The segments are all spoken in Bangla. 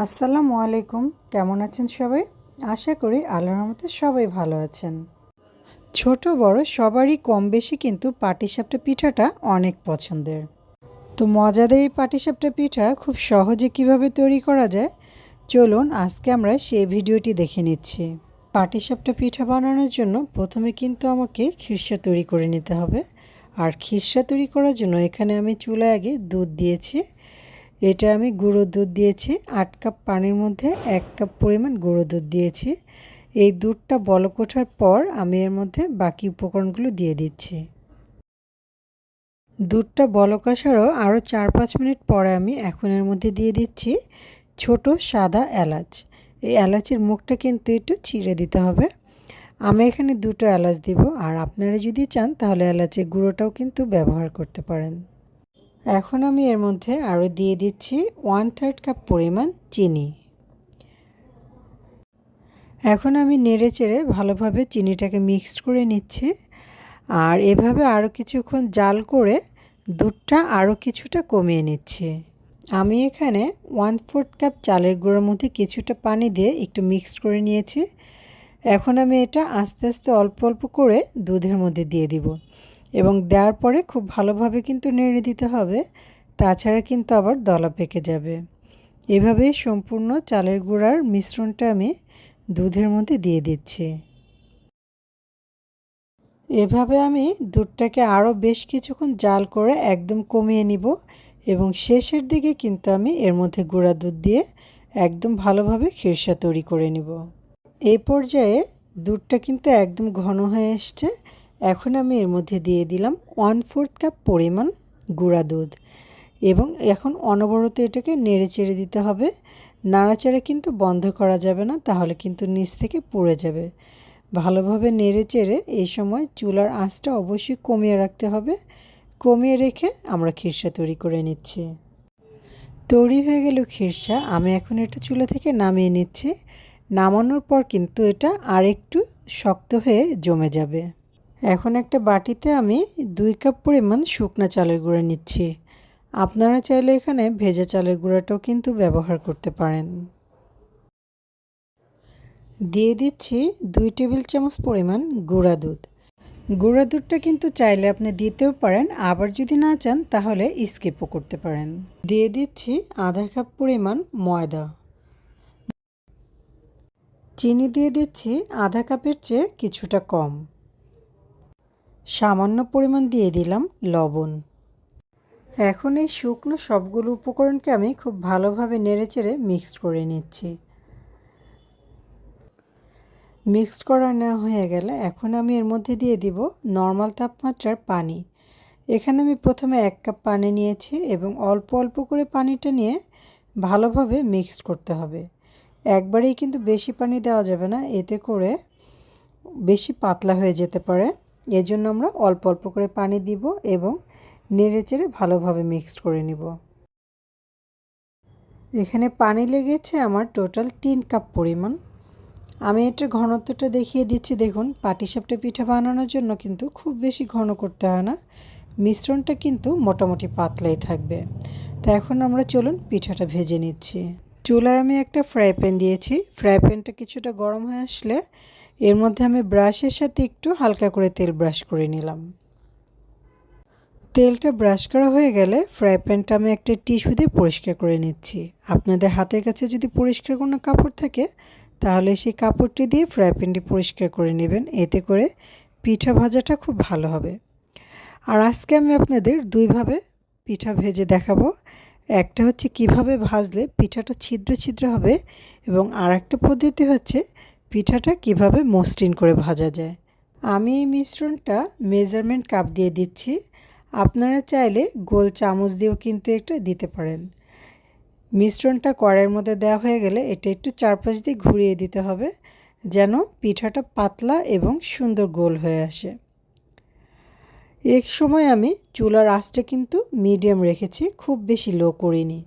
আসসালামু আলাইকুম। কেমন আছেন সবাই? আশা করি আল্লাহর রহমতে সবাই ভালো আছেন। ছোট বড় সবারই কম বেশি কিন্তু পাটিসাপটা পিঠাটা অনেক পছন্দের। তো মজাদার এই পাটিসাপটা পিঠা খুব সহজে কিভাবে তৈরি করা যায়, চলুন আজকে আমরা সেই ভিডিওটি দেখে নিচ্ছি। পাটিসাপটা পিঠা বানানোর জন্য প্রথমে কিন্তু আমাকে খিরসা তৈরি করে নিতে হবে। আর খিরসা তৈরি করার জন্য এখানে আমি চুলায় আগে দুধ দিয়েছি। এটা আমি গুঁড়ো দুধ দিয়েছি। ৮ কাপ পানির মধ্যে ১ কাপ পরিমাণ গুঁড়ো দুধ দিয়েছি। এই দুধটা বলক ওঠার পর আমি এর মধ্যে বাকি উপকরণগুলো দিয়ে দিচ্ছি। দুধটা বলক আসারও আরও ৪-৫ মিনিট পরে আমি এখন এর মধ্যে দিয়ে দিচ্ছি ছোট সাদা এলাচ। এই এলাচের মুখটা কিন্তু একটু ছিঁড়ে দিতে হবে। আমি এখানে ২টো এলাচ দিব, আর আপনারা যদি চান তাহলে এলাচের গুঁড়োটাও কিন্তু ব্যবহার করতে পারেন। এখন আমি এর মধ্যে আরও দিয়ে দিচ্ছি 1/3 কাপ পরিমাণ চিনি। এখন আমি নেড়েচেড়ে ভালোভাবে চিনিটাকে মিক্সড করে নিচ্ছি। আর এভাবে আরও কিছুক্ষণ জাল করে দুধটা আরও কিছুটা কমিয়ে নিচ্ছি। আমি এখানে 1/4 কাপ চালের গুঁড়োর মধ্যে কিছুটা পানি দিয়ে একটু মিক্সড করে নিয়েছি। এখন আমি এটা আস্তে আস্তে অল্প অল্প করে দুধের মধ্যে দিয়ে দিব, এবং দেওয়ার পরে খুব ভালোভাবে কিন্তু নেড়ে দিতে হবে, তাছাড়া কিন্তু আবার দলা পেকে যাবে। এভাবেই সম্পূর্ণ চালের গুঁড়ার মিশ্রণটা আমি দুধের মধ্যে দিয়ে দিচ্ছি। এভাবে আমি দুধটাকে আরও বেশ কিছুক্ষণ জাল করে একদম কমিয়ে নিব, এবং শেষের দিকে কিন্তু আমি এর মধ্যে গুঁড়া দুধ দিয়ে একদম ভালোভাবে খিরসা তৈরি করে নিব। এই পর্যায়ে দুধটা কিন্তু একদম ঘন হয়ে এসছে। এখন আমি এর মধ্যে দিয়ে দিলাম 1/4 কাপ পরিমাণ গুঁড়া দুধ, এবং এখন অনবরত এটাকে নেড়ে চেড়ে দিতে হবে। নাড়াচাড়া কিন্তু বন্ধ করা যাবে না, তাহলে কিন্তু নিচ থেকে পুড়ে যাবে। ভালোভাবে নেড়ে চেড়ে এই সময় চুলার আঁচটা অবশ্যই কমিয়ে রাখতে হবে। কমিয়ে রেখে আমরা খিরসা তৈরি করে নিচ্ছি। তৈরি হয়ে গেল খিরসা। আমি এখন এটা চুলা থেকে নামিয়ে নিচ্ছি। নামানোর পর কিন্তু এটা আরেকটু শক্ত হয়ে জমে যাবে। এখন একটা বাটিতে আমি 2 কাপ পরিমাণ শুকনা চালের গুঁড়া নিচ্ছি। আপনারা চাইলে এখানে ভেজা চালের গুঁড়াটাও কিন্তু ব্যবহার করতে পারেন। দিয়ে দিচ্ছি 2 টেবিল চামচ পরিমাণ গুঁড়া দুধ। গুঁড়া দুধটা কিন্তু চাইলে আপনি দিতেও পারেন, আবার যদি না চান তাহলে স্কিপও করতে পারেন। দিয়ে দিচ্ছি আধা কাপ পরিমাণ ময়দা। চিনি দিয়ে দিচ্ছি আধা কাপের চেয়ে কিছুটা কম। সামান্য পরিমাণ দিয়ে দিলাম লবণ। এখন এই শুকনো সবগুলো উপকরণকে আমি খুব ভালোভাবে নেড়েচেড়ে মিক্সড করে নিচ্ছি। মিক্সড করা নেওয়া হয়ে গেলে এখন আমি এর মধ্যে দিয়ে দিব নর্মাল তাপমাত্রার পানি। এখানে আমি প্রথমে 1 কাপ পানি নিয়েছি, এবং অল্প অল্প করে পানিটা নিয়ে ভালোভাবে মিক্সড করতে হবে। একবারেই কিন্তু বেশি পানি দেওয়া যাবে না, এতে করে বেশি পাতলা হয়ে যেতে পারে। এজন্য আমরা অল্প অল্প করে পানি দিব এবং নেড়েচেড়ে ভালোভাবে মিক্সড করে নিব। এখানে পানি লেগেছে আমার টোটাল 3 কাপ পরিমাণ। আমি এটার ঘনত্বটা দেখিয়ে দিচ্ছি। দেখুন, পাটিসাপটা পিঠা বানানোর জন্য কিন্তু খুব বেশি ঘন করতে হয় না, মিশ্রণটা কিন্তু মোটামুটি পাতলাই থাকবে। তো এখন আমরা চলুন পিঠাটা ভেজে নিচ্ছি। চুলায় আমি একটা ফ্রাই প্যান দিয়েছি। ফ্রাই প্যানটা কিছুটা গরম হয়ে আসলে এর মধ্যে আমি ব্রাশের সাথে একটু হালকা করে তেল ব্রাশ করে নিলাম। তেলটা ব্রাশ করা হয়ে গেলে ফ্রাই প্যানটা আমি একটা টিস্যু দিয়ে পরিষ্কার করে নিচ্ছি। আপনাদের হাতের কাছে যদি পরিষ্কার কোনো কাপড় থাকে তাহলে সেই কাপড়টি দিয়ে ফ্রাই প্যানটি পরিষ্কার করে নেবেন, এতে করে পিঠা ভাজাটা খুব ভালো হবে। আর আজকে আমি আপনাদের দুইভাবে পিঠা ভেজে দেখাবো। একটা হচ্ছে কিভাবে ভাজলে পিঠাটা ছিদ্র ছিদ্র হবে, এবং আর একটা পদ্ধতি হচ্ছে পিঠাটা কিভাবে মসৃণ করে ভাজা যায়। আমি এই মিশ্রণটা মেজারমেন্ট কাপ দিয়ে দিচ্ছি। আপনারা চাইলে গোল চামচ দিয়েও কিন্তু একটা দিতে পারেন। মিশ্রণটা কড়াইয়ের মধ্যে দেওয়া হয়ে গেলে এটা একটু চারপাশ দিয়ে ঘুরিয়ে দিতে হবে, যেন পিঠাটা পাতলা এবং সুন্দর গোল হয়ে আসে। এক সময় আমি চুলার আঁচটা কিন্তু মিডিয়াম রেখেছি, খুব বেশি লো করিনি।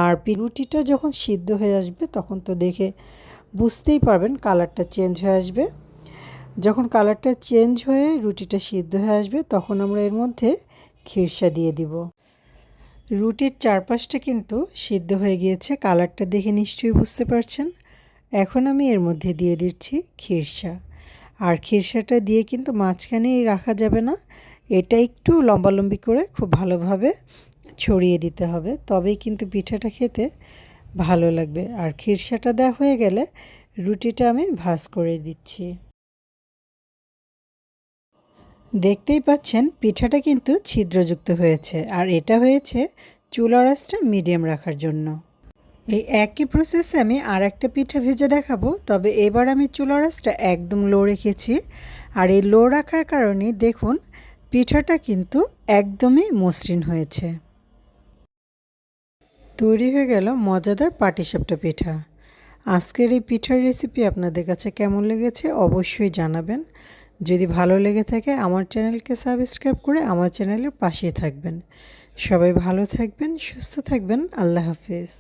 আর রুটিটা যখন সিদ্ধ হয়ে আসবে তখন তো দেখে বুঝতেই পারবেন কালারটা চেঞ্জ হয়ে আসবে। যখন কালারটা চেঞ্জ হয়ে রুটিটা সিদ্ধ হয়ে আসবে তখন আমরা এর মধ্যে খিরসা দিয়ে দিব। রুটির চারপাশটা কিন্তু সিদ্ধ হয়ে গিয়েছে, কালারটা দেখে নিশ্চয়ই বুঝতে পারছেন। এখন আমি এর মধ্যে দিয়ে দিচ্ছি খিরসা। আর খিরসাটা দিয়ে কিন্তু মাঝখানেই রাখা যাবে না, এটা একটু লম্বালম্বি করে খুব ভালোভাবে ছড়িয়ে দিতে হবে, তবেই কিন্তু পিঠাটা খেতে ভালো লাগবে। আর খিরসাটা দেওয়া হয়ে গেলে রুটিটা আমি ভাঁজ করে দিচ্ছি। দেখতেই পাচ্ছেন পিঠাটা কিন্তু ছিদ্রযুক্ত হয়েছে, আর এটা হয়েছে চুলার আঁচটা মিডিয়াম রাখার জন্য। এই একই প্রসেসে আমি আর একটা পিঠা ভেজে দেখাবো, তবে এবার আমি চুলার আঁচটা একদম লো রেখেছি। আর এই লো রাখার কারণে দেখুন পিঠাটা কিন্তু একদমই মসৃণ হয়েছে। তৈরি হয়ে গেল মজাদার পাটিসাপটা পিঠা। আজকের এই পিঠার রেসিপি আপনাদের কাছে কেমন লেগেছে অবশ্যই জানাবেন। যদি ভালো লেগে থাকে আমার চ্যানেলকে সাবস্ক্রাইব করে আমার চ্যানেলের পাশেই থাকবেন। সবাই ভালো থাকবেন, সুস্থ থাকবেন। আল্লাহ হাফেজ।